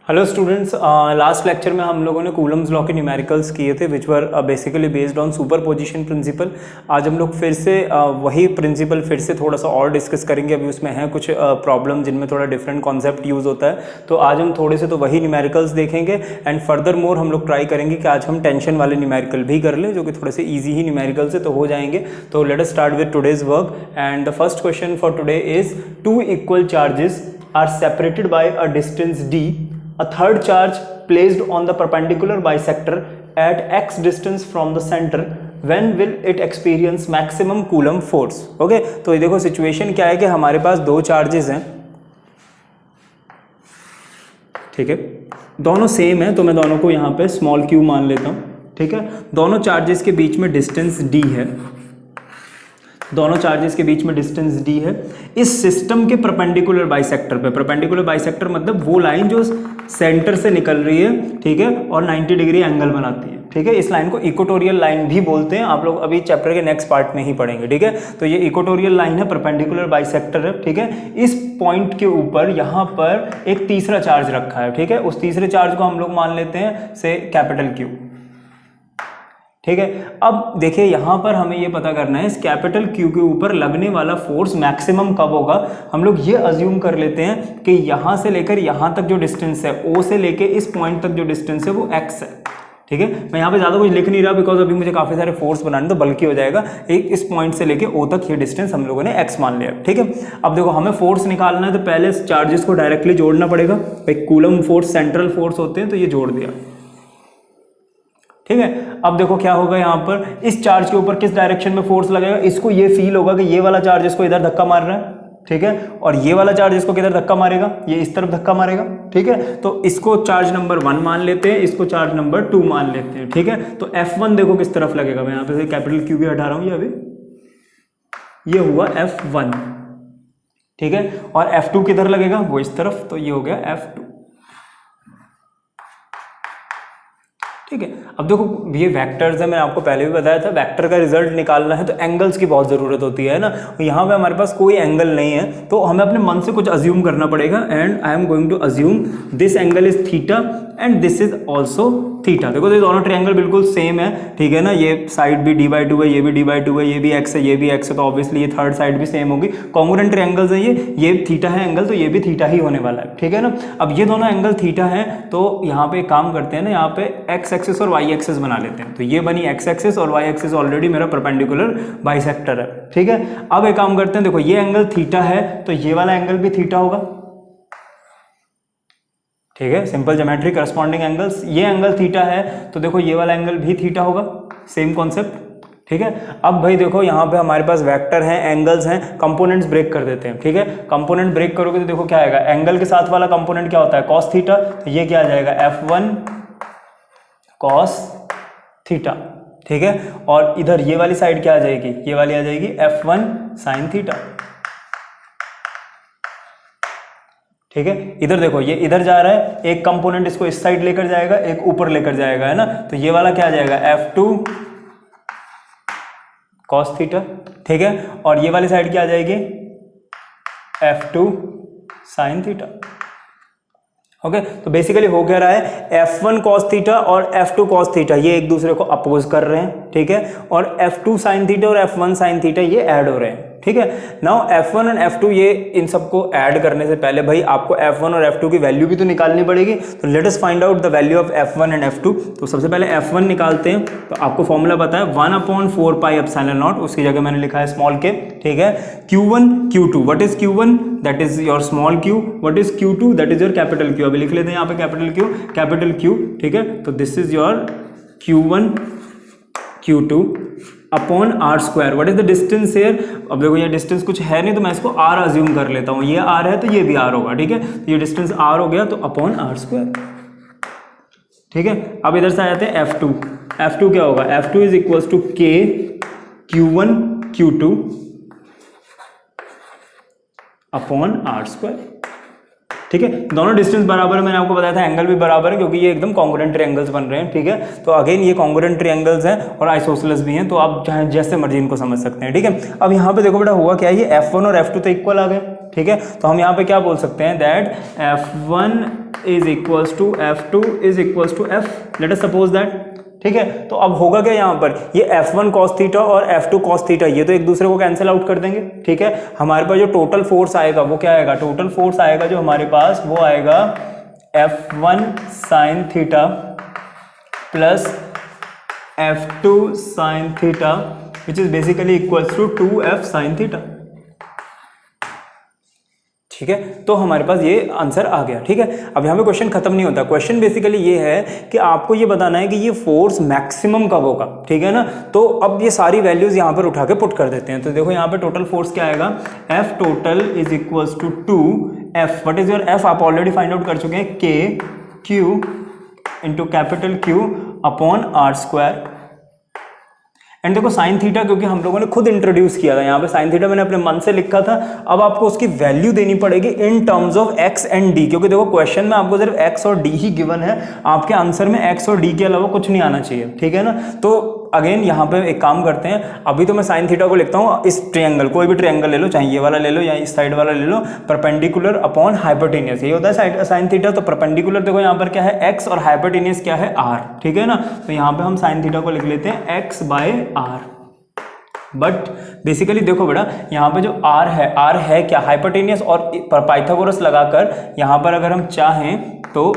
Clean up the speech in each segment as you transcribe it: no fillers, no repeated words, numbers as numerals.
Hello students, last lecture में हम लोगों ने कूलम्स लॉ के न्यूमेरिकल्स किए थे which were basically based on superposition principle. आज हम लोग फिर से वही प्रिंसिपल फिर से थोड़ा सा और डिस्कस करेंगे। अभी उसमें है कुछ प्रॉब्लम जिनमें थोड़ा डिफरेंट कॉन्सेप्ट यूज़ होता है, तो आज हम थोड़े से तो वही न्यूमेरिकल्स देखेंगे एंड फर्दर मोर हम लोग ट्राई करेंगे कि आज हम टेंशन वाले न्यूमेरिकल भी कर लें, जो कि थोड़े से ईजी ही न्यूमेरिकल्स है तो हो जाएंगे। तो let us start with today's work and the first question for today is two equal charges are separated by a distance d. A third charge placed on the perpendicular bisector at x distance from the center. When will it experience maximum coulomb force? Okay, तो ये देखो situation क्या है कि हमारे पास दो charges हैं, ठीक है, दोनों सेम है, तो मैं दोनों को यहाँ पे स्मॉल q मान लेता हूँ, ठीक है। दोनों चार्जेस के बीच में डिस्टेंस d है, दोनों चार्जेस के बीच में डिस्टेंस d है। इस सिस्टम के परपेंडिकुलर बाइसेक्टर पे, परपेंडिकुलर बाइसेक्टर मतलब वो लाइन जो सेंटर से निकल रही है, ठीक है, और 90 डिग्री एंगल बनाती है, ठीक है। इस लाइन को इक्वेटोरियल लाइन भी बोलते हैं, आप लोग अभी चैप्टर के नेक्स्ट पार्ट में ही पढ़ेंगे, ठीक है। तो ये इक्वेटोरियल लाइन है, परपेंडिकुलर बाइसेक्टर है, ठीक है। इस पॉइंट के ऊपर यहाँ पर एक तीसरा चार्ज रखा है, ठीक है। उस तीसरे चार्ज को हम लोग मान लेते हैं से कैपिटल Q, ठीक है। अब देखिए यहाँ पर हमें ये पता करना है इस कैपिटल Q के ऊपर लगने वाला फोर्स मैक्सिमम कब होगा। हम लोग ये अज्यूम कर लेते हैं कि यहाँ से लेकर यहाँ तक जो डिस्टेंस है, O से लेकर इस पॉइंट तक जो डिस्टेंस है वो x है, ठीक है। मैं यहाँ पे ज़्यादा कुछ लिख नहीं रहा बिकॉज अभी मुझे काफ़ी सारे फोर्स बनाने तो बल्कि हो जाएगा। एक इस पॉइंट से लेके O तक ये डिस्टेंस हम लोगों ने x मान लिया, ठीक है। अब देखो हमें फोर्स निकालना है तो पहले चार्जेस को डायरेक्टली जोड़ना पड़ेगा। एक कूलम फोर्स सेंट्रल फोर्स होते हैं, तो ये जोड़ दिया, ठीक है। अब देखो क्या होगा, यहाँ पर इस चार्ज के ऊपर किस डायरेक्शन में फोर्स लगेगा। इसको ये फील होगा कि ये वाला चार्ज इसको इधर धक्का मार रहा है, ठीक है, और ये वाला चार्ज इसको किधर धक्का मारेगा, ये इस तरफ धक्का मारेगा, ठीक है। तो इसको चार्ज नंबर 1 मान लेते हैं, इसको चार्ज नंबर 2 मान लेते हैं, ठीक है। तो F1 देखो किस तरफ लगेगा, मैं यहाँ पे कैपिटल Q भी हटा रहा हूँ, ये अभी ये हुआ F1, ठीक है। और F2 किधर लगेगा, वो इस तरफ, तो ये हो गया F2, ठीक है। अब देखो ये वेक्टर्स है, मैंने आपको पहले भी बताया था, वेक्टर का रिजल्ट निकालना है तो एंगल्स की बहुत ज़रूरत होती है ना। यहाँ पे हमारे पास कोई एंगल नहीं है, तो हमें अपने मन से कुछ अज्यूम करना पड़ेगा and I am going to assume this angle is theta and this is also theta. देखो ये दोनों ट्रायंगल बिल्कुल सेम है, ठीक है ना। ये साइड भी d/2 है, ये भी d/2 है, ये भी x है, ये भी x है, तो ऑब्वियसली ये थर्ड साइड भी सेम होगी। कॉन्ग्रुएंट ट्रायंगल्स है ये थीटा है एंगल, तो ये भी थीटा ही होने वाला है, ठीक है ना। अब ये दोनों एंगल थीटा है, तो यहाँ पे काम करते हैं ना, यहाँ पे x एक्सिस और y एक्सिस बना लेते हैं। तो ये बनी x एक्सिस और y एक्सिस ऑलरेडी मेरा परपेंडिकुलर बाइसेक्टर है, ठीक है। अब एक काम करते हैं, देखो ये एंगल थीटा है तो ये वाला एंगल भी थीटा होगा, ठीक है। सिंपल ज्योमेट्री करस्पॉन्डिंग एंगल्स, ये एंगल थीटा है तो देखो ये वाला एंगल भी थीटा होगा, सेम कॉन्सेप्ट, ठीक है। अब भाई देखो यहाँ पे हमारे पास वेक्टर हैं, एंगल्स हैं, कंपोनेंट्स ब्रेक कर देते हैं, ठीक है। कंपोनेंट ब्रेक करोगे तो देखो क्या आएगा, एंगल के साथ वाला कंपोनेंट क्या होता है, कॉस थीटा, तो ये क्या आ जाएगा F1 कॉस थीटा, ठीक है। और इधर ये वाली साइड क्या आ जाएगी, ये वाली आ जाएगी F1 साइन थीटा, ठीक है। इधर देखो ये इधर जा रहा है, एक कंपोनेंट इसको इस साइड लेकर जाएगा, एक ऊपर लेकर जाएगा, है ना। तो ये वाला क्या आ जाएगा F2 cos थीटा, ठीक है। और ये वाली साइड क्या आ जाएगी F2 sin थीटा, ओके। तो बेसिकली हो क्या रहा है, F1 cos थीटा और F2 cos थीटा ये एक दूसरे को अपोज कर रहे हैं, ठीक है। और F2 sin थीटा और F1 sin थीटा ये ऐड हो रहे हैं, ठीक है। नाउ F1 और F2 ये इन सबको ऐड करने से पहले भाई आपको F1 और F2 की वैल्यू भी तो निकालनी पड़ेगी। तो let us find out the value of F1 and F2। तो सबसे पहले F1 निकालते हैं, तो आपको फॉर्मूला पता है 1/4 पाई एप्सिलॉन नॉट, उसकी जगह मैंने लिखा है स्मॉल k, ठीक है। Q1 Q2, what is Q1, that is your small q, what is Q2, that is your capital Q। अभी लिख लेते हैं यहाँ पे कैपिटल Q, ठीक है। तो this is your Q1 Q2 upon r square, what is the distance here. अब देखो ये डिस्टेंस कुछ है नहीं तो मैं इसको r अज्यूम कर लेता हूँ, ये r है तो ये भी r होगा, ठीक है। तो ये डिस्टेंस r हो गया तो अपॉन r स्क्वायर, ठीक है। अब इधर से आ जाते हैं F2 क्या होगा, F2 is equals to k Q1 Q2 upon r square, ठीक है। दोनों डिस्टेंस बराबर है, मैंने आपको बताया था एंगल भी बराबर है क्योंकि ये एकदम कॉन्ग्रुएंट ट्रायंगल्स बन रहे हैं, ठीक है। तो अगेन ये कॉन्ग्रुएंट ट्रायंगल्स हैं और आइसोसेलेस भी हैं, तो आप चाहे जैसे मर्जी इनको समझ सकते हैं, ठीक है। अब यहाँ पे देखो बेटा हुआ क्या है, ये F1 और F2 तो इक्वल आ गए, ठीक है। तो हम यहाँ पे क्या बोल सकते हैं, that F1 is equals to F2 is equals to F, let us suppose that, ठीक है। तो अब होगा क्या यहाँ पर, ये F1 cos थीटा और F2 cos थीटा ये तो एक दूसरे को कैंसिल आउट कर देंगे, ठीक है। हमारे पास जो टोटल फोर्स आएगा वो क्या आएगा, टोटल फोर्स आएगा जो हमारे पास वो आएगा F1 sin theta plus F2 sin theta which is basically equals to 2F sin theta, ठीक है। तो हमारे पास ये आंसर आ गया, ठीक है। अब यहाँ पे क्वेश्चन खत्म नहीं होता, क्वेश्चन बेसिकली ये है कि आपको ये बताना है कि ये फोर्स मैक्सिमम कब होगा, ठीक है ना। तो अब ये सारी वैल्यूज यहाँ पर उठा के पुट कर देते हैं। तो देखो यहाँ पे टोटल फोर्स क्या आएगा, F total is equals to 2F, what is your F आप ऑलरेडी फाइंड आउट कर चुके हैं, KQ into capital Q upon R square. And देखो साइन थीटा क्योंकि हम लोगों ने खुद इंट्रोड्यूस किया था, यहाँ पे साइन थीटा मैंने अपने मन से लिखा था, अब आपको उसकी वैल्यू देनी पड़ेगी in terms of x and d, क्योंकि देखो क्वेश्चन में आपको सिर्फ x और d ही गिवन है, आपके आंसर में x और d के अलावा कुछ नहीं आना चाहिए, ठीक है ना। तो अगेन यहाँ पे एक काम करते हैं, अभी तो मैं साइन थीटा को लिखता हूँ इस ट्रायंगल, कोई भी ट्रायंगल ले लो, चाहे ये वाला ले लो या इस साइड वाला ले लो, परपेंडिकुलर अपॉन हाइपोटेनियस, ये होता है साइन थीटा। तो परपेंडिकुलर देखो यहाँ पर क्या है x और हाइपोटेनियस क्या है r, ठीक है ना। तो यहाँ पे हम साइन थीटा को लिख लेते हैं x by r। But basically देखो बेटा यहाँ पे जो r है क्या, हाइपोटेनियस, और पाइथागोरस लगाकर यहाँ पर अगर हम चाहें तो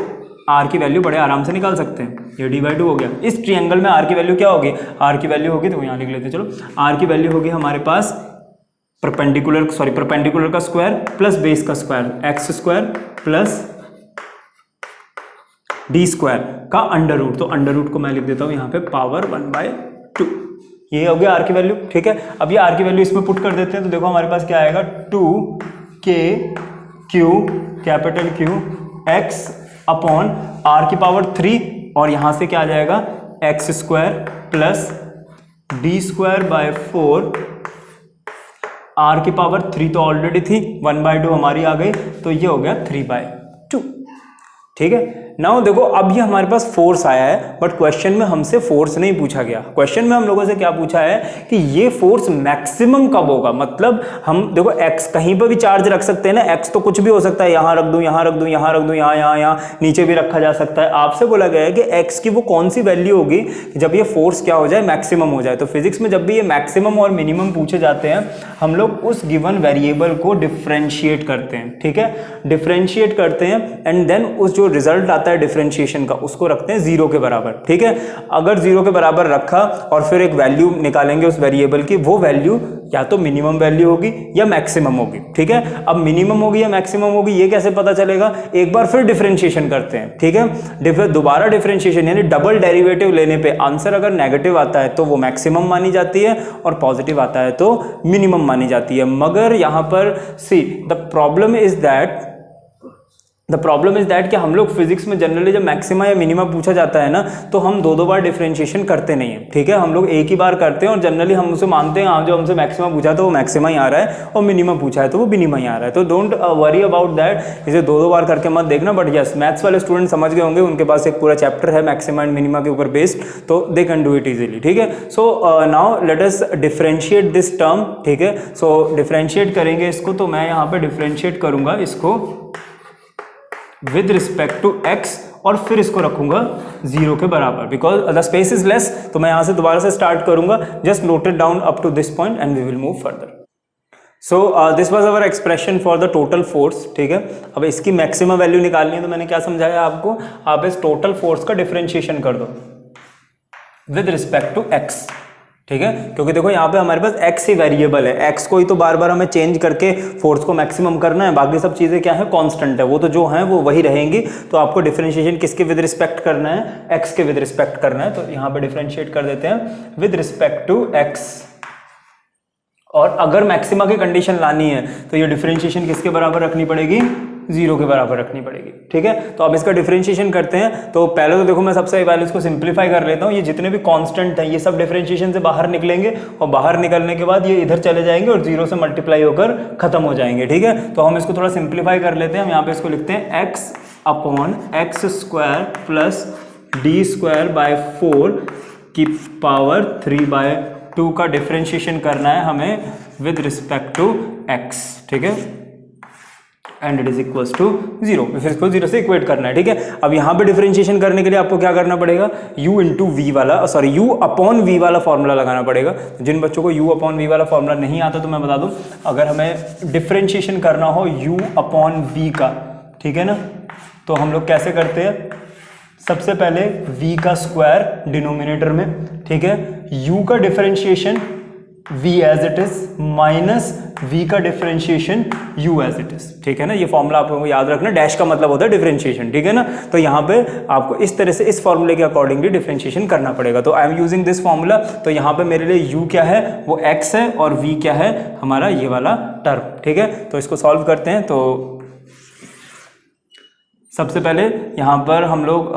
r की वैल्यू बड़े आराम से निकाल सकते हैं, ये d/2 हो गया। इस ट्रायंगल में r की वैल्यू क्या होगी, r की वैल्यू होगी, तो यहाँ लिख लेते हैं, चलो r की वैल्यू होगी हमारे पास परपेंडिकुलर का स्क्वायर प्लस बेस का square, x square plus d square का अंडर रूट, तो अंडर रूट को मैं लिख देता हूँ यहाँ पे पावर 1/2, ये हो गया r की वैल्यू, ठीक है। अब ये r की वैल्यू इसमें पुट कर देते हैं, तो देखो हमारे पास क्या आएगा, 2KQ capital Q x upon r की पावर 3, और यहां से क्या आ जाएगा x square plus d square by 4, r की पावर 3 तो ऑलरेडी थी, 1/2 हमारी आ गई, तो ये हो गया 3/2, ठीक है। नाउ देखो अब ये हमारे पास फोर्स आया है, बट क्वेश्चन में हमसे फोर्स नहीं पूछा गया, क्वेश्चन में हम लोगों से क्या पूछा है कि ये फोर्स मैक्सिमम कब होगा। मतलब हम देखो x कहीं पर भी चार्ज रख सकते हैं ना, x तो कुछ भी हो सकता है, यहां रख दूं, यहां रख दूं, यहां रख दूं, यहां नीचे भी रखा जा सकता है। आपसे बोला गया है कि x की वो कौन सी वैल्यू होगी जब ये फोर्स क्या हो जाए, मैक्सिमम हो जाए। तो फिजिक्स में जब भी ये मैक्सिमम और मिनिमम पूछे जाते हैं, हम लोग उस गिवन वेरिएबल को डिफ्रेंशिएट करते हैं, ठीक है, डिफ्रेंशिएट करते हैं, एंड देन उस जो रिजल्ट आता है डिफरेंशिएशन का उसको रखते हैं 0 के बराबर, ठीक है। अगर 0 के बराबर रखा और फिर एक वैल्यू निकालेंगे उस वेरिएबल की, वो वैल्यू या तो मिनिमम वैल्यू होगी या मैक्सिमम होगी, ठीक है। अब मिनिमम होगी या मैक्सिमम होगी ये कैसे पता चलेगा, एक बार फिर डिफरेंशिएशन करते हैं, ठीक है। दोबारा डिफरेंशिएशन यानी डबल डेरिवेटिव लेने पे आंसर अगर नेगेटिव आता है तो वो मैक्सिमम मानी जाती है, और पॉजिटिव आता है तो मिनिमम मानी जाती है। मगर यहां पर see the problem is that कि हम लोग फिजिक्स में जनरली जब मैक्सिमा या मिनिमा पूछा जाता है ना, तो हम दो बार डिफरेंशिएशन करते नहीं है, ठीक है। हम लोग एक ही बार करते हैं, और जनरली हम उसे मानते हैं, हाँ जो हमसे मैक्सिमा पूछा है तो वो मैक्सिमा ही आ रहा है, और मिनिमा पूछा है तो वो मिनिमा ही आ रहा है। तो डोंट वरी अबाउट दैट, इसे दो बार करके मत देखना। बट यस, मैथ्स वाले स्टूडेंट समझ गए होंगे, उनके पास एक पूरा चैप्टर है मैक्सिमा एंड मिनिमा के ऊपर बेस्ड, तो they can do it easily, ठीक है। So now let us differentiate this term, ठीक है। सो डिफरेंशिएट करेंगे इसको, तो मैं यहाँ पे डिफरेंशिएट करूंगा इसको विद रिस्पेक्ट टू x, और फिर इसको रखूंगा 0 के बराबर, because the space is less. तो मैं यहां से दोबारा से स्टार्ट करूंगा, just note it down up to this point and we will move further. So this was our expression for the total force, ठीक है। अब इसकी मैक्सिमम वैल्यू निकालनी है, तो मैंने क्या समझाया आपको, आप इस टोटल फोर्स का डिफरेंशिएशन कर दो विद रिस्पेक्ट टू x, ठीक है। क्योंकि देखो यहाँ पे हमारे पास x ही वेरिएबल है, x को ही तो बार बार हमें चेंज करके फोर्स को मैक्सिमम करना है, बाकी सब चीजें क्या है, कांस्टेंट है, वो तो जो है वो वही रहेंगी। तो आपको डिफरेंशिएशन किसके विद रिस्पेक्ट करना है, x के विद रिस्पेक्ट करना है। तो यहाँ पे डिफरेंशिएट कर देते हैं विद रिस्पेक्ट टू x, और अगर मैक्सिमा की कंडीशन लानी है तो ये डिफरेंशिएशन किसके बराबर रखनी पड़ेगी, 0 के बराबर रखनी पड़ेगी, ठीक है। तो अब इसका डिफरेंशिएशन करते हैं। तो पहले तो देखो मैं सबसे पहले इसको सिंप्लीफाई कर लेता हूँ, ये जितने भी कांस्टेंट हैं ये सब डिफरेंशिएशन से बाहर निकलेंगे, और बाहर निकलने के बाद ये इधर चले जाएंगे और 0 से मल्टीप्लाई होकर खत्म हो जाएंगे, ठीक है। तो हम इसको थोड़ा सिंप्लीफाई कर लेते हैं। हम यहाँ पे इसको लिखते हैं x upon x square plus d square by 4 की पावर 3/2 का डिफरेंशिएशन करना है हमें विद रिस्पेक्ट टू x, ठीक है। And it is equals to 0। फिर इसको 0 से इक्वेट करना है, ठीक है। अब यहाँ पे डिफरेंशिएशन करने के लिए आपको क्या करना पड़ेगा, u इंटू वी वाला u अपॉन वी वाला फॉर्मूला लगाना पड़ेगा। जिन बच्चों को u अपॉन वी वाला फॉर्मूला नहीं आता तो मैं बता दूं, अगर हमें डिफरेंशिएशन करना हो u अपॉन वी का, ठीक है ना, तो हम लोग कैसे करते हैं, सबसे पहले v का स्क्वायर डिनोमिनेटर में, ठीक है, u का differentiation v as it is minus v का differentiation u as it is, ठीक है ना। ये फॉर्मूला आप लोगों को याद रखना, डैश का मतलब होता है डिफरेंशिएशन, ठीक है ना। तो यहाँ पे आपको इस तरह से इस फॉर्मूले के अकॉर्डिंगली डिफरेंशिएशन करना पड़ेगा। तो I am using this formula, तो यहाँ पे मेरे लिए u क्या है वो x है और v क्या है हमारा ये वाला टर्म, ठीक है। तो इसको सॉल्व करते हैं। तो सबसे पहले यहाँ पर हम लोग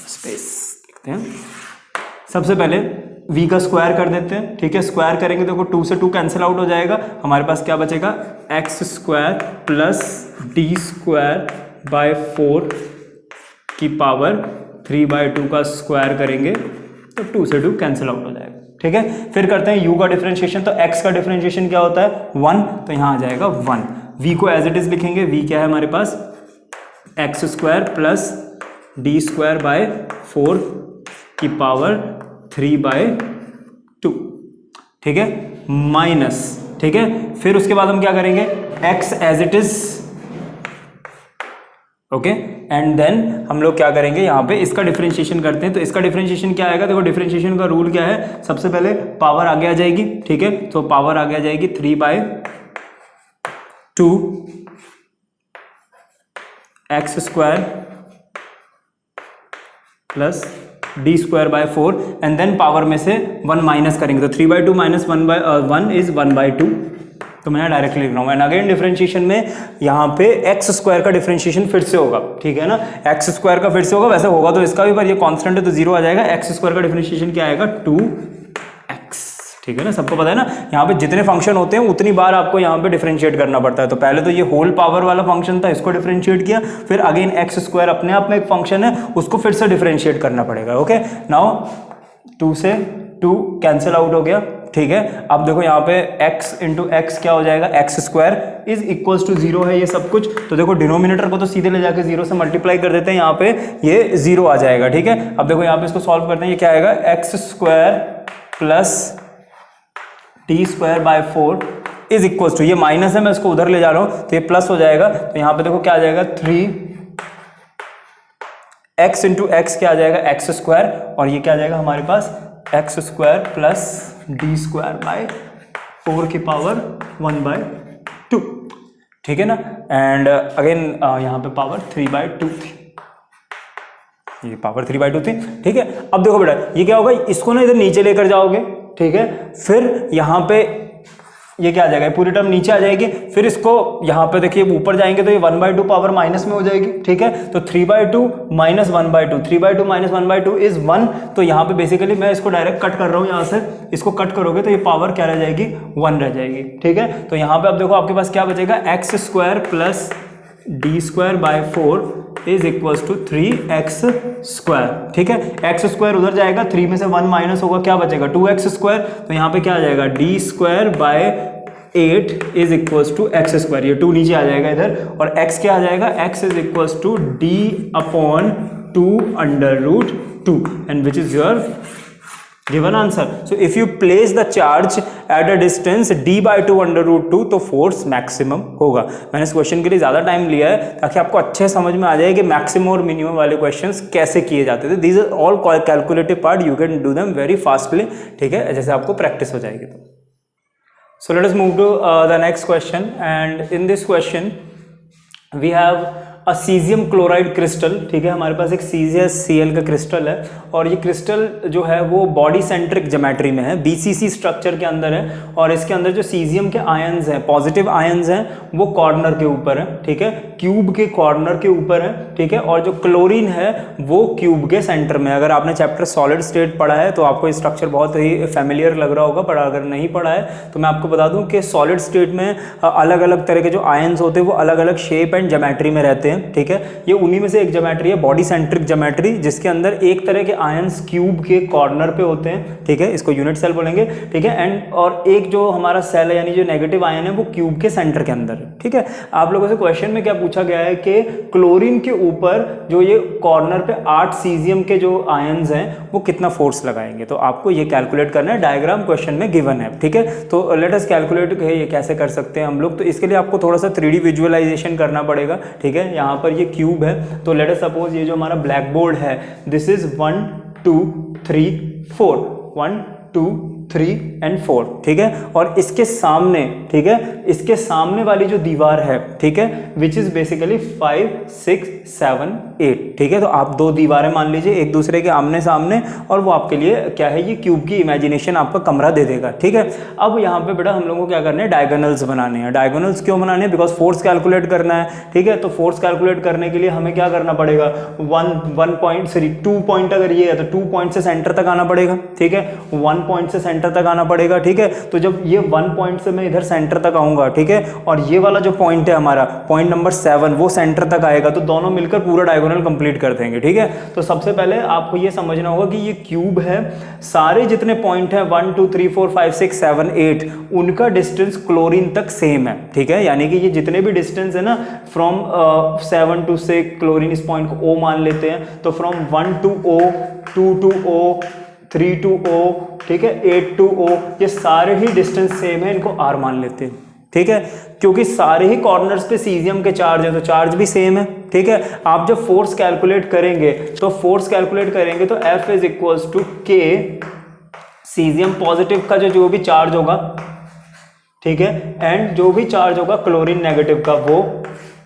स्पेस देखते हैं, सबसे पहले v का स्क्वायर कर देते हैं, ठीक है। स्क्वायर करेंगे तो 2 से 2 कैंसिल आउट हो जाएगा, हमारे पास क्या बचेगा, x square plus D square by 4 की पावर 3/2 का स्क्वायर करेंगे तो 2 से 2 कैंसिल आउट हो जाएगा, ठीक है। फिर करते हैं u का डिफरेंशिएशन, तो x का डिफरेंशिएशन क्या होता है 1, तो यहाँ आ जाएगा 1। v को एज इट इज लिखेंगे, v क्या है हमारे पास X square plus D square by 4 की पावर 3/2, ठीक है, माइनस, ठीक है। फिर उसके बाद हम क्या करेंगे, x as it is, okay, and then हम लोग क्या करेंगे, यहाँ पे इसका डिफरेंशिएशन करते हैं। तो इसका डिफरेंशिएशन क्या आएगा, देखो डिफरेंशिएशन का रूल क्या है, सबसे पहले पावर आगे आ जाएगी, ठीक है। तो पावर आगे आ जाएगी 3/2 x square plus D square by 4 and then power में से 1 माइनस करेंगे, तो 3/2 माइनस 1 इज 1/2, तो मैं डायरेक्टली लिख रहा हूँ। एंड अगेन डिफरेंशिएशन में यहाँ पे एक्स स्क्वायर का डिफरेंशिएशन फिर से होगा, ठीक है ना, एक्स स्क्वायर का फिर से होगा, वैसे होगा तो इसका भी, पर ये कांस्टेंट है तो 0 आ जाएगा। एक्स स्क्वायर का डिफरेंशिएशन क्या आएगा 2x, ठीक है ना, सबको पता है ना। यहाँ पे जितने फंक्शन होते हैं उतनी बार आपको यहाँ पे डिफरेंशिएट करना पड़ता है। तो पहले तो ये होल पावर वाला फंक्शन था, इसको डिफरेंशिएट किया, फिर अगेन एक्स स्क्वायर अपने आप में एक फंक्शन है, उसको फिर से डिफरेंशिएट करना पड़ेगा। ओके, नाउ 2 से 2 कैंसिल आउट हो गया, ठीक है। अब देखो यहाँ पे x इंटू एक्स क्या हो जाएगा, x square is equals to 0 है ये सब कुछ। तो देखो डिनोमिनेटर को तो सीधे ले जाके 0 से मल्टीप्लाई कर देते हैं, यहाँ पे ये 0 आ जाएगा, ठीक है। अब देखो यहाँ पे इसको सॉल्व करते हैं, ये क्या आएगा, x square plus t square by 4 is equals to, ये माइनस है मैं इसको उधर ले जा रहा हूँ तो ये प्लस हो जाएगा। तो यहाँ पे देखो क्या आ जाएगा 3x इंटू एक्स क्या आ जाएगा एक्स स्क्वायर, और ये क्या आ जाएगा हमारे पास X square plus D square by 4 की पावर 1/2, ठीक है ना। एंड अगेन यहाँ पे पावर 3/2 थी, ये पावर 3/2 थी, ठीक है। अब देखो बेटा ये क्या होगा, इसको ना इधर नीचे लेकर जाओगे, ठीक है, फिर यहाँ पे ये क्या आ जाएगा, पूरी टर्म नीचे आ जाएगी, फिर इसको यहाँ पे देखिए ऊपर जाएंगे तो ये 1/2 पावर माइनस में हो जाएगी, ठीक है। तो 3/2 माइनस 1/2, 3/2 माइनस 1/2 इज 1। तो यहाँ पे बेसिकली मैं इसको डायरेक्ट कट कर रहा हूँ, यहाँ से इसको कट करोगे तो ये पावर क्या रह जाएगी 1 रह जाएगी, ठीक है। तो यहाँ पे अब देखो आपके पास क्या बचेगा, x square plus D square by 4 is equals to 3x square, ठीक है। एक्स स्क्वायर उधर जाएगा, 3 में से 1 माइनस होगा, क्या बचेगा 2x स्क्वायर। तो यहाँ पे क्या आ जाएगा, d square by 8 is equals to x square, ये 2 नीचे आ जाएगा इधर, और x क्या आ जाएगा, x is equals to d upon 2/√2 and which is your given answer. So if you place the charge at a distance d/2/√2 तो force maximum होगा। मैंने इस क्वेश्चन के लिए ज़्यादा टाइम लिया है ताकि आपको अच्छे समझ में आ जाए कि मैक्सिमम और मिनिमम वाले क्वेश्चंस कैसे किए जाते थे। These are all calculative part, you can do them very fastly, ठीक है, जैसे आपको प्रैक्टिस हो जाएगी। तो so let us move to the next question, and in this question we have a caesium chloride crystal, ठीक है। हमारे पास एक CgCl का क्रिस्टल है, और ये क्रिस्टल जो है वो बॉडी सेंट्रिक ज्योमेट्री में है, BCC स्ट्रक्चर के अंदर है, और इसके अंदर जो सीजियम के आयंस हैं, पॉजिटिव आयंस हैं, वो कॉर्नर के ऊपर है, ठीक है, क्यूब के कॉर्नर के ऊपर है, ठीक है, और जो क्लोरीन है वो क्यूब के सेंटर में। अगर आपने चैप्टर सॉलिड स्टेट पढ़ा है तो आपको स्ट्रक्चर बहुत ही फेमिलियर लग रहा होगा, पर अगर नहीं पढ़ा है तो मैं आपको बता दूं कि सॉलिड स्टेट में अलग अलग तरह के जो आयंस होते हैं वो अलग अलग शेप एंड ज्योमेट्री में रहते हैं, हैं, ठीक है। ये उन्हीं में से एक ज्योमेट्री है, बॉडी सेंट्रिक ज्योमेट्री, जिसके अंदर एक तरह के आयंस क्यूब के कॉर्नर पे होते हैं, ठीक है, इसको यूनिट सेल बोलेंगे, ठीक है। एंड और एक जो हमारा सेल है यानी जो नेगेटिव आयन है वो क्यूब के सेंटर के अंदर है, ठीक है। आप लोगों से क्वेश्चन में क्या पूछा गया है कि क्लोरीन के ऊपर जो ये कॉर्नर पे 8 सीजियम के जो आयंस हैं वो कितना फोर्स लगाएंगे, तो आपको ये कैलकुलेट करना है, डायग्राम क्वेश्चन में गिवन है, ठीक है। तो लेट अस कैलकुलेट ये कैसे कर सकते हैं हम लोग। तो इसके लिए आपको थोड़ा सा 3D विजुअलाइजेशन करना पड़ेगा, ठीक है। यहाँ पर ये क्यूब है, तो लेट अस सपोज ये जो हमारा ब्लैक बोर्ड है, दिस इज 1 2 3 4, 1 2 3 एंड 4, ठीक है। और इसके सामने, ठीक है, इसके सामने वाली जो दीवार है, ठीक है, विच इज बेसिकली 5 6 7 8, ठीक है। तो आप दो दीवारें मान लीजिए एक दूसरे के आमने सामने, और वो आपके लिए क्या है, ये क्यूब की इमेजिनेशन आपका कमरा दे देगा, ठीक है। अब यहाँ पे बेटा हम लोगों को क्या करना है, डायगोनल्स बनाने हैं। डायगोनल्स क्यों बनाने हैं, बिकॉज फोर्स कैलकुलेट करना है, ठीक है। तो फोर्स कैलकुलेट करने के लिए हमें क्या करना पड़ेगा, 1 पॉइंट, सॉरी 2 पॉइंट अगर ये है तो 2 पॉइंट से सेंटर तक आना पड़ेगा, ठीक है। 1 पॉइंट से सेंटर तक आना पड़ेगा, ठीक है। तो जब ये 1 पॉइंट से मैं इधर सेंटर तक आऊंगा, ठीक है, और ये वाला जो पॉइंट है हमारा पॉइंट नंबर 7 वो सेंटर तक आएगा, तो दोनों मिलकर पूरा डायगोनल कंप्लीट कर देंगे, ठीक है। तो सबसे पहले आपको ये समझना होगा कि ये क्यूब है, सारे जितने पॉइंट है 1 2 3 4 5 6 7 8 उनका डिस्टेंस क्लोरीन तक सेम है, ठीक है। यानी कि ये जितने भी डिस्टेंस है ना, फ्रॉम 7 to 6 क्लोरीन इस पॉइंट को O मान लेते हैं, तो from 1 to O, 2 to O, 3 to O, ठीक है, 8 to O, ये सारे ही डिस्टेंस सेम है, इनको R मान लेते हैं, ठीक है। क्योंकि सारे ही कॉर्नर्स पे सीजियम के चार्ज है तो चार्ज भी सेम है, ठीक है। आप जब फोर्स कैलकुलेट करेंगे तो F is equals to K caesium positive का जो भी चार्ज होगा, ठीक है, एंड जो भी चार्ज होगा क्लोरीन नेगेटिव का वो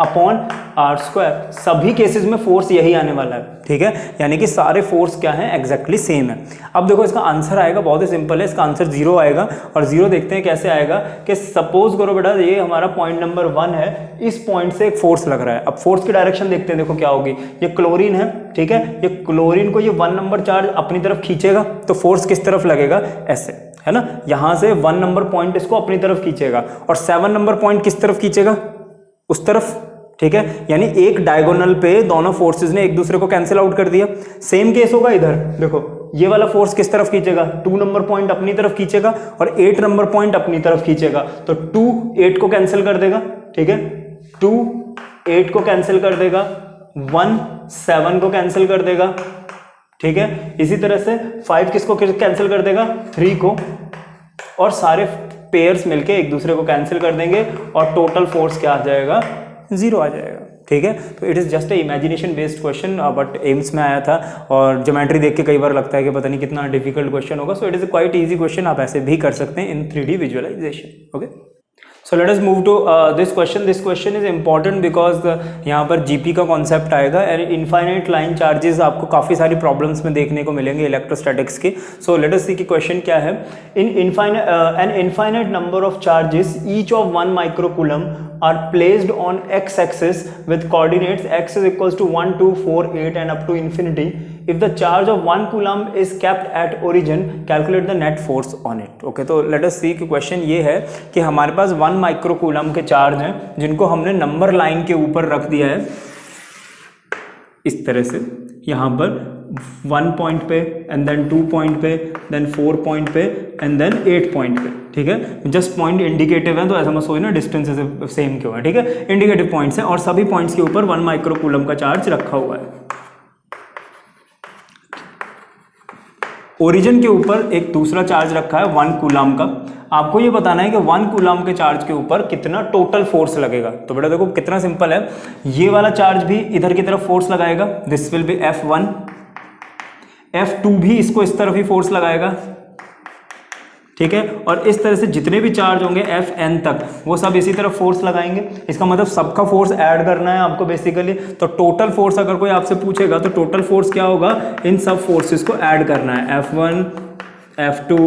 अपॉन R²। सभी केसेस में फोर्स यही आने वाला है, ठीक है। यानी कि सारे फोर्स क्या है, एग्जैक्टली सेम है। अब देखो इसका आंसर आएगा, बहुत ही सिंपल है, इसका आंसर 0 आएगा। और 0 देखते हैं कैसे आएगा, कि सपोज करो बेटा ये हमारा पॉइंट नंबर 1 है, इस पॉइंट से एक फोर्स लग रहा है। अब फोर्स की डायरेक्शन देखते हैं, देखो क्या होगी, ये क्लोरीन है, ठीक है, ये क्लोरीन को ये 1 नंबर चार्ज अपनी तरफ खींचेगा, तो फोर्स किस तरफ लगेगा, ऐसे, है ना। यहां से 1 नंबर पॉइंट इसको अपनी तरफ खींचेगा, और 7 नंबर पॉइंट किस तरफ खींचेगा, उस तरफ, ठीक है। यानी एक डायगोनल पे दोनों फोर्सेस ने एक दूसरे को कैंसिल आउट कर दिया। सेम केस होगा इधर, देखो ये वाला फोर्स किस तरफ खींचेगा, 2 नंबर पॉइंट अपनी तरफ खींचेगा और 8 नंबर पॉइंट अपनी तरफ खींचेगा, तो 2 8 को कैंसिल कर देगा, ठीक है, 2 8 को कैंसिल कर देगा, 1 7 को कैंसिल कर देगा, ठीक है। इसी तरह से 5 किसको कैंसिल कर देगा, 3 को, और सारे पेयर्स मिलके एक दूसरे को कैंसिल कर देंगे, और टोटल फोर्स क्या आ जाएगा, 0 आ जाएगा, ठीक है। तो it is just a imagination based question, but AIIMS में आया था, और ज्योमेट्री देख के कई बार लगता है कि पता नहीं कितना डिफिकल्ट क्वेश्चन होगा। So it is quite easy question, आप ऐसे भी कर सकते हैं in 3D visualization, okay. So let us move to this question. This question is important because यहाँ पर जीपी का कॉन्सेप्ट आएगा, एंड इनफाइनाइट लाइन चार्जेस आपको काफ़ी सारी प्रॉब्लम्स में देखने को मिलेंगे इलेक्ट्रोस्टैटिक्स के। सो लेट अस सी कि क्वेश्चन क्या है। In an infinite number of charges each of 1 microcoulomb are placed on x axis with coordinates x is equals to 1 2 4 8 and up to infinity. If the charge of 1 coulomb is kept at origin, calculate the net force on it. Okay, तो let us see कि question ये है कि हमारे पास 1 micro coulomb के charge हैं जिनको हमने नंबर लाइन के ऊपर रख दिया है इस तरह से, यहाँ पर 1 पॉइंट पे, एंड देन 2 पॉइंट पे, देन 4 पॉइंट पे, एंड देन 8 पॉइंट पे, ठीक है। जस्ट पॉइंट इंडिकेटिव है तो ऐसा मत सोचना डिस्टेंस सेम क्यों है, ठीक है, इंडिकेटिव पॉइंट्स हैं, और सभी पॉइंट्स के ऊपर 1 माइक्रो कूलम का चार्ज रखा हुआ है। ओरिजिन के ऊपर एक दूसरा चार्ज रखा है 1 कूलम का। आपको ये बताना है कि 1 कूलम के चार्ज के ऊपर कितना टोटल फोर्स लगेगा। तो बेटा देखो कितना सिंपल है, ये वाला चार्ज भी इधर की तरफ फोर्स लगाएगा, this will be F1, F2 भी इसको इस तरफ ही फोर्स लगाएगा, ठीक है, और इस तरह से जितने भी चार्ज होंगे Fn तक वो सब इसी तरफ फोर्स लगाएंगे। इसका मतलब सबका फोर्स ऐड करना है आपको बेसिकली। तो टोटल फोर्स अगर कोई आपसे पूछेगा तो टोटल फोर्स क्या होगा, इन सब फोर्सेस को ऐड करना है, F1 F2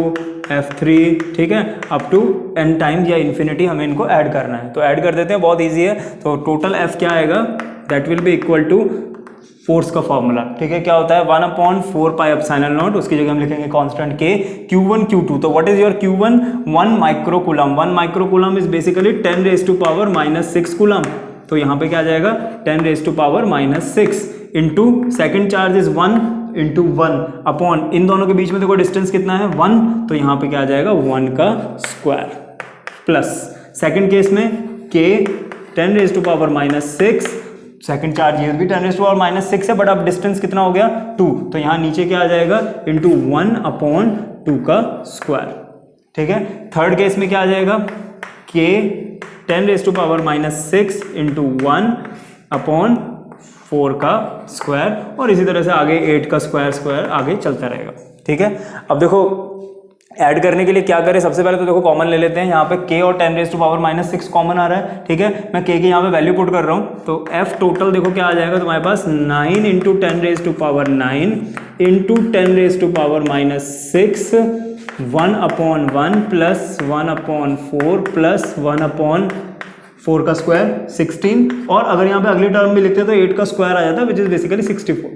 F3, ठीक है, अप टू n टाइम्स या इन्फिनिटी हमें इनको ऐड करना है। तो ऐड कर देते हैं, बहुत ईजी है। तो टोटल F क्या आएगा, that will be equal to force का फॉर्मूला, ठीक है, क्या होता है 1/4 पाई एप्सिलॉन नॉट, उसकी जगह हम लिखेंगे कांस्टेंट K, Q1 Q2। तो what is your Q1, 1 micro coulomb. 1 micro coulomb is basically 10⁻⁻⁶ coulomb, तो यहाँ पे क्या आ जाएगा 10⁻⁻6 into second charge is 1 into 1 upon इन दोनों के बीच में देखो डिस्टेंस कितना है 1, तो यहाँ पे क्या आ जाएगा 1 का स्क्वायर प्लस सेकेंड केस में k 10⁻⁻6 सेकेंड चार्ज ये भी 10⁻⁻6 है, बट अब डिस्टेंस कितना हो गया 2, तो यहाँ नीचे क्या आ जाएगा इंटू 1/2 का स्क्वायर। ठीक है, थर्ड केस में क्या आ जाएगा k 10⁻⁻6 इंटू 1/4 का स्क्वायर, और इसी तरह से आगे 8 का स्क्वायर आगे चलता रहेगा। ठीक है, अब देखो ऐड करने के लिए क्या करें, सबसे पहले तो देखो कॉमन ले लेते हैं। यहाँ पे k और 10⁻⁻6 कॉमन आ रहा है। ठीक है, मैं k की यहाँ पे वैल्यू पुट कर रहा हूँ, तो f टोटल देखो क्या आ जाएगा तुम्हारे पास 9 इंटू 10⁻9 इंटू 10⁻⁻6 1/1 प्लस 1/4 प्लस 1/4 का स्क्वायर 16, और अगर यहाँ पे अगली टर्म भी लिखते हैं तो 8 का स्क्वायर आ जाता है विच इज बेसिकली 64।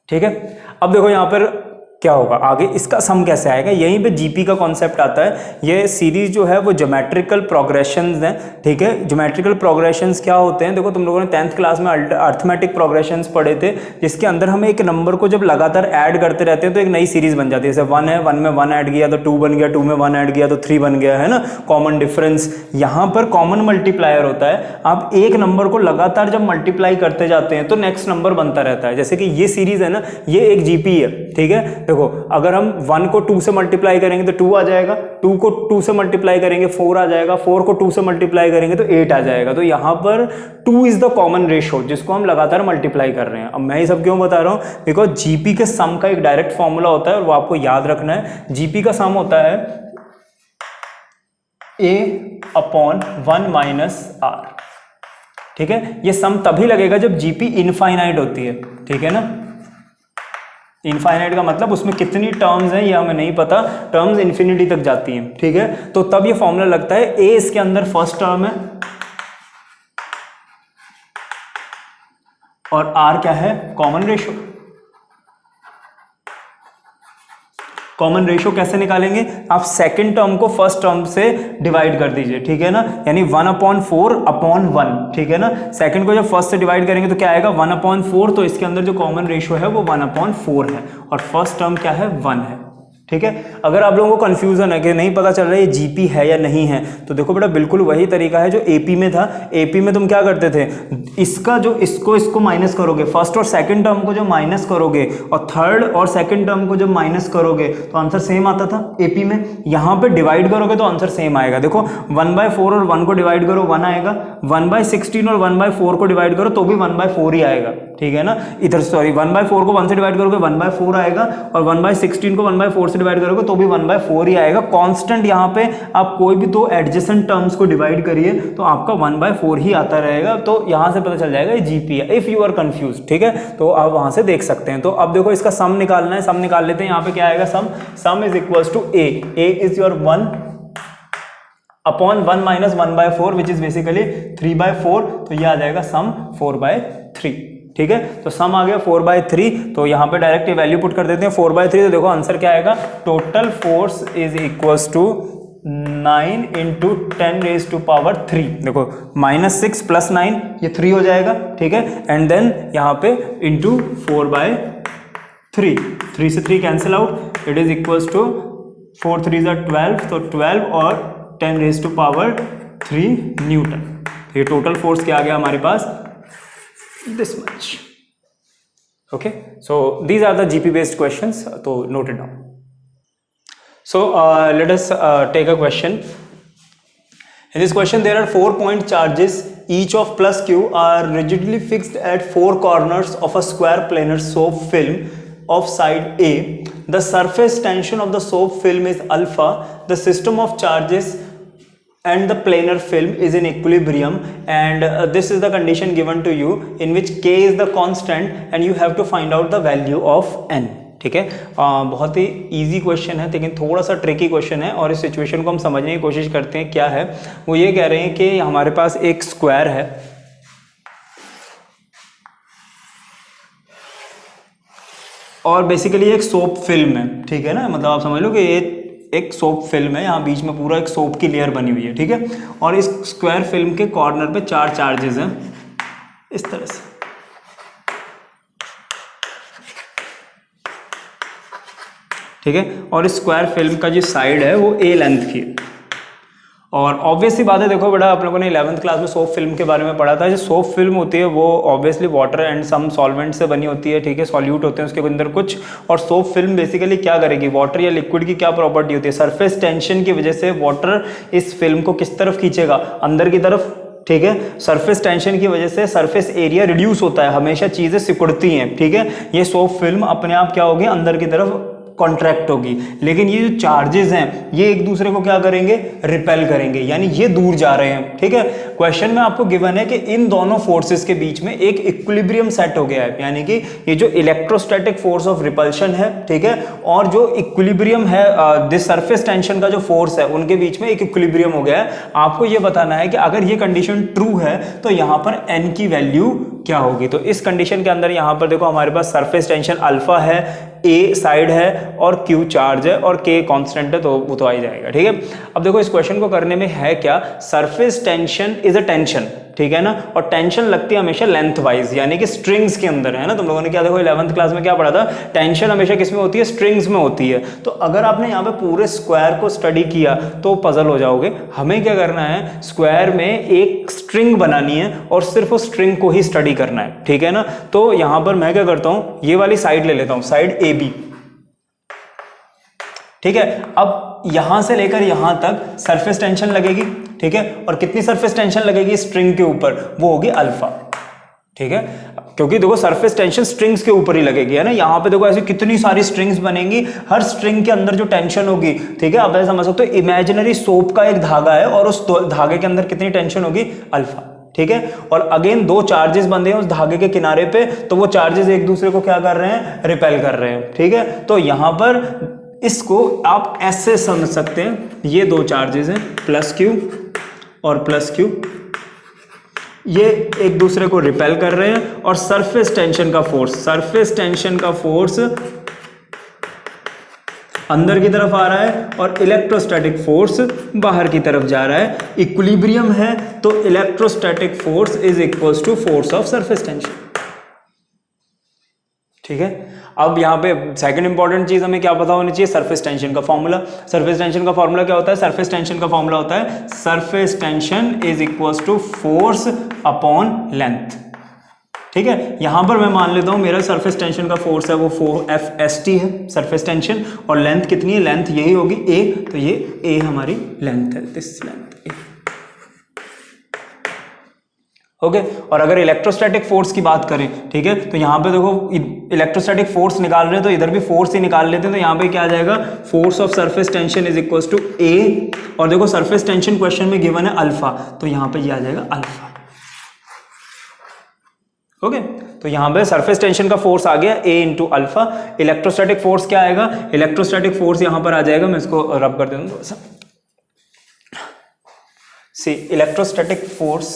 ठीक है, अब देखो यहाँ पर क्या होगा आगे, इसका सम कैसे आएगा, यहीं पे जीपी का कॉन्सेप्ट आता है। ये सीरीज जो है वो ज्योमेट्रिकल प्रोग्रेशंस हैं। ठीक है, ज्योमेट्रिकल प्रोग्रेशंस क्या होते हैं, देखो तुम लोगों ने 10th क्लास में अर्थमेटिक प्रोग्रेशंस पढ़े थे, जिसके अंदर हम एक नंबर को जब लगातार ऐड करते रहते हैं तो एक नई सीरीज बन जाती है। जैसे 1 है, 1 में 1 ऐड किया तो 2 बन गया, 2 में 1 ऐड किया तो 3 बन गया, है ना, कॉमन डिफरेंस। यहाँ पर कॉमन मल्टीप्लायर होता है, आप एक नंबर को लगातार जब मल्टीप्लाई करते जाते हैं तो नेक्स्ट नंबर बनता रहता है। जैसे कि ये सीरीज है ना, ये एक जीपी है। ठीक है, देखो अगर हम 1 को 2 से मल्टीप्लाई करेंगे तो 2 आ जाएगा, 2 को 2 से मल्टीप्लाई करेंगे 4 आ जाएगा, 4 को 2 से मल्टीप्लाई करेंगे तो 8 आ जाएगा। तो यहाँ पर 2 इज द कॉमन रेशो जिसको हम लगातार मल्टीप्लाई कर रहे हैं। अब मैं ये सब क्यों बता रहा हूँ, बिकॉज जीपी के सम का एक डायरेक्ट फॉर्मूला होता है और वो आपको याद रखना है। जीपी का सम होता है a/1 - r। ठीक है, ये सम तभी लगेगा जब जीपी इनफाइनाइट होती है। ठीक है ना, इनफाइनाइट का मतलब उसमें कितनी टर्म्स हैं ये हमें नहीं पता, टर्म्स इन्फिनिटी तक जाती हैं। ठीक है, तो तब ये फॉर्मूला लगता है। ए इसके अंदर फर्स्ट टर्म है और आर क्या है, कॉमन रेशो। कॉमन रेशो कैसे निकालेंगे, आप सेकंड टर्म को फर्स्ट टर्म से डिवाइड कर दीजिए। ठीक है ना, यानी 1/4/1। ठीक है ना, सेकंड को जब फर्स्ट से डिवाइड करेंगे तो क्या आएगा 1/4, तो इसके अंदर जो कॉमन रेशो है वो 1/4 है और फर्स्ट टर्म क्या है 1 है। ठीक है, अगर आप लोगों को कंफ्यूजन है कि नहीं पता चल रहा है ये जीपी है या नहीं है, तो देखो बेटा बिल्कुल वही तरीका है जो एपी में था। एपी में तुम क्या करते थे, इसका जो इसको माइनस करोगे, फर्स्ट और सेकंड टर्म को जो माइनस करोगे और थर्ड और सेकंड टर्म को जब माइनस करोगे तो आंसर सेम आता था एपी में। यहाँ पे डिवाइड करोगे तो आंसर सेम आएगा। देखो 1/4 और 1 को डिवाइड करो 1 आएगा, 1/16 और 1/4 को डिवाइड करो तो भी 1/4 ही आएगा। ठीक है ना, इधर सॉरी 1/4 को 1 से डिवाइड करोगे 1/4 आएगा और 1/16 को 1/4 से डिवाइड करोगे तो भी 1/4 ही आएगा। कांस्टेंट यहाँ पे आप कोई भी दो एडजेसेंट टर्म्स को डिवाइड करिए तो आपका 1/4 ही आता रहेगा। तो यहाँ से पता चल जाएगा ये जीपी है, इफ यू आर कंफ्यूज। ठीक है, तो आप वहां से देख सकते हैं। तो अब देखो इसका सम निकालना है, सम निकाल लेते हैं। यहाँ पे क्या आएगा, sum is equals to a is your 1/1 - 1/4 which is basically 3/4, तो ये आ जाएगा सम 4/3। ठीक है, तो सम आ गया 4/3, तो यहाँ पे डायरेक्ट वैल्यू पुट कर देते हैं 4/3। तो देखो आंसर क्या आएगा, total force is equals to 9 into 10⁻3। देखो -6 + 9 ये 3 हो जाएगा। ठीक है, एंड देन यहाँ पे इंटू 4/3, 3 से 3 cancel out, it is equals to 4 3 = 12, तो 12 और 10⁻³ न्यूटन। ये टोटल फोर्स क्या आ गया हमारे पास, this much. Okay, so these are the GP based questions, so note it down. So let us take a question. In this question there are 4 point charges, each of plus q are rigidly fixed at 4 corners of a square planar soap film of side A. The surface tension of the soap film is alpha. The system of charges and the planar film is in equilibrium, and this is the condition given to you in which k is the constant and you have to find out the value of n. ठीक है, बहुत ही easy question है लेकिन थोड़ा सा tricky question है, और इस सिचुएशन को हम समझने की कोशिश करते हैं। क्या है वो, ये कह रहे हैं कि हमारे पास एक स्क्वायर है और बेसिकली एक सोप फिल्म है। ठीक है ना, मतलब आप समझ लो कि ये एक सोप फिल्म है, यहाँ बीच में पूरा एक सोप की लेयर बनी हुई है, ठीक है। और इस स्क्वायर फिल्म के कॉर्नर पे 4 चार्जेस हैं इस तरह से, ठीक है। और इस स्क्वायर फिल्म का जो साइड है वो a लेंथ की है। और ऑब्वियसली बात है, देखो बेटा, आप लोगों ने 11th क्लास में सोप फिल्म के बारे में पढ़ा था। जो सोप फिल्म होती है वो obviously water and some solvent से बनी होती है, ठीक है, सॉल्यूट होते हैं उसके अंदर कुछ। और सोप फिल्म बेसिकली क्या करेगी, वाटर या लिक्विड की क्या प्रॉपर्टी होती है, सरफेस टेंशन की वजह से वाटर इस फिल्म को किस तरफ खींचेगा, अंदर की तरफ, ठीक है। सरफेस टेंशन की वजह से सरफेस एरिया रिड्यूस होता है, हमेशा चीजें सिकुड़ती हैं, ठीक है। ये सोप फिल्म अपने आप क्या होगी, अंदर की तरफ कॉन्ट्रैक्ट होगी। लेकिन ये जो चार्जेस हैं ये एक दूसरे को क्या करेंगे, रिपेल करेंगे, यानी ये दूर जा रहे हैं, ठीक है। क्वेश्चन में आपको गिवन है कि इन दोनों फोर्सेस के बीच में एक इक्विलिब्रियम सेट हो गया है, यानी कि ये जो इलेक्ट्रोस्टैटिक फोर्स ऑफ रिपल्शन है, ठीक है, और जो इक्विलिब्रियम है दिस सरफेस टेंशन का जो फोर्स है, उनके बीच में एक इक्विलिब्रियम हो गया है। आपको ये बताना है कि अगर ये कंडीशन ट्रू है तो यहाँ पर n की वैल्यू क्या होगी। तो इस कंडीशन के अंदर यहाँ पर देखो हमारे पास सरफेस टेंशन अल्फा है, a साइड है और q चार्ज है और k कांस्टेंट है, तो वो तो आ ही जाएगा, ठीक है। अब देखो इस क्वेश्चन को करने में है क्या, surface tension is a tension, ठीक है ना, और टेंशन लगती है हमेशा लेंथ वाइज, यानी कि स्ट्रिंग्स के अंदर, है ना। तुम लोगों ने क्या देखो 11th क्लास में क्या पढ़ा था, टेंशन हमेशा किस में होती है, स्ट्रिंग्स में होती है। तो अगर आपने यहाँ पे पूरे स्क्वायर को स्टडी किया तो पजल हो जाओगे। हमें क्या करना है, स्क्वायर में एक स्ट्रिंग बनानी है और सिर्फ उस स्ट्रिंग को ही स्टडी करना है, ठीक है ना। तो यहाँ पर मैं क्या करता हूँ, ये वाली साइड ले लेता हूँ, साइड AB, ठीक है। अब यहां से लेकर यहां तक सरफेस टेंशन लगेगी, ठीक है, और कितनी सरफेस टेंशन लगेगी स्ट्रिंग के ऊपर, वो होगी अल्फा, ठीक है। क्योंकि देखो सरफेस टेंशन स्ट्रिंग्स के ऊपर ही लगेगी, है ना। यहाँ पे देखो ऐसी कितनी सारी स्ट्रिंग्स बनेंगी, हर स्ट्रिंग के अंदर जो टेंशन होगी, ठीक है, आप ऐसा समझ सकते हो इमेजिनरी सोप का एक धागा है और उस धागे के अंदर कितनी टेंशन होगी, अल्फा, ठीक है। और अगेन 2 चार्जेस बंधे हैं उस धागे के किनारे पे, तो वो चार्जेस एक दूसरे को क्या कर रहे हैं, रिपेल कर रहे हैं, ठीक है। तो यहां पर इसको आप ऐसे समझ सकते हैं, ये 2 चार्जेस हैं प्लस q और प्लस q, ये एक दूसरे को रिपेल कर रहे हैं और सरफेस टेंशन का फोर्स अंदर की तरफ आ रहा है और इलेक्ट्रोस्टैटिक फोर्स बाहर की तरफ जा रहा है। इक्विलिब्रियम है तो electrostatic force is equals to force of surface tension, ठीक है। अब यहाँ पे सेकंड इंपॉर्टेंट चीज हमें क्या पता होनी चाहिए, सरफेस टेंशन का फॉर्मूला। सरफेस टेंशन का फॉर्मूला क्या होता है, सरफेस टेंशन का फॉर्मूला होता है surface tension is equals to force upon length, ठीक है। यहां पर मैं मान लेता हूं मेरा सरफेस टेंशन का फोर्स है वो FST है सरफेस टेंशन, और लेंथ कितनी है, लेंथ यही होगी a, तो ये a हमारी लेंथ है, दिस लेंथ a, ओके। और अगर इलेक्ट्रोस्टैटिक फोर्स की बात करें, ठीक है, तो यहां पे देखो इलेक्ट्रोस्टैटिक फोर्स निकाल रहे हैं तो इधर भी फोर्स ही निकाल लेते हैं, तो यहां पे क्या आ जाएगा, force of surface tension is equals to a, और देखो सरफेस टेंशन क्वेश्चन में गिवन है अल्फा, तो यहां पे ये आ जाएगा अल्फा, ओके। तो यहां पे सरफेस टेंशन का फोर्स आ गया a into alpha. Electrostatic force क्या आएगा, इलेक्ट्रोस्टैटिक फोर्स यहां पर आ जाएगा, मैं इसको रब कर देता हूं थोड़ा सा, सी इलेक्ट्रोस्टैटिक फोर्स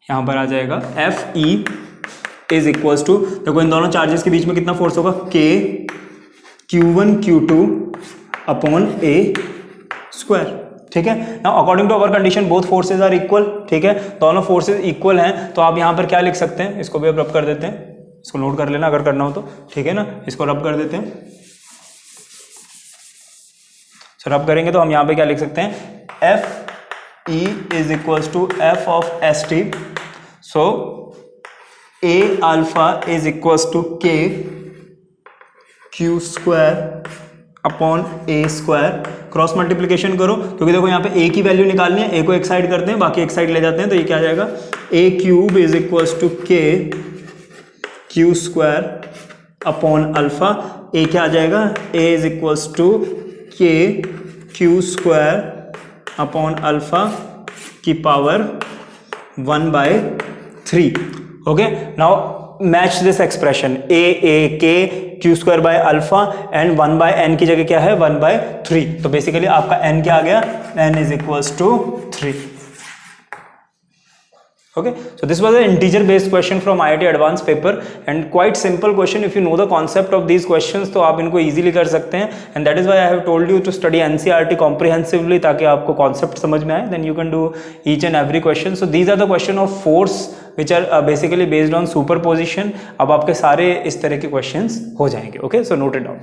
यहां पर आ जाएगा Fe इज इक्वल्स टू, देखो इन दोनों चार्जेस के बीच में कितना फोर्स होगा, K Q1 Q2 upon A square, ठीक है ना। According to our condition both forces are equal, ठीक है, दोनों फोर्सेज इक्वल हैं, तो आप यहां पर क्या लिख सकते हैं, इसको भी अब रब कर देते हैं, इसको नोट कर लेना अगर करना हो तो, ठीक है ना, इसको रब कर देते हैं। सो रब करेंगे तो हम यहां पे क्या लिख सकते हैं, Fe is equals to F of ST, so A alpha is equals to K Q square upon A square, cross multiplication करो, क्योंकि देखो यहाँ पे A की वैल्यू निकालनी है, A को एक साइड करते हैं, बाकी एक साइड ले जाते हैं, तो ये क्या आ जाएगा, A cube is equals to K Q square upon alpha, A क्या आ जाएगा, A is equals to K Q square upon alpha की power 1/3, okay. Now match this expression a k q square by alpha and 1/n की जगह क्या है 1/3, तो basically आपका n क्या आ गया, n is equals to 3, Okay, so this was an integer based question from IIT advanced paper and quite simple question. If you know the concept of these questions तो आप इनको easily कर सकते हैं, and that is why I have told you to study NCERT comprehensively ताकि आपको concept समझ में आए, then you can do each and every question. So these are the question of force which are basically based on superposition. अब आपके सारे इस तरह के questions हो जाएंगे. Okay, so note it down.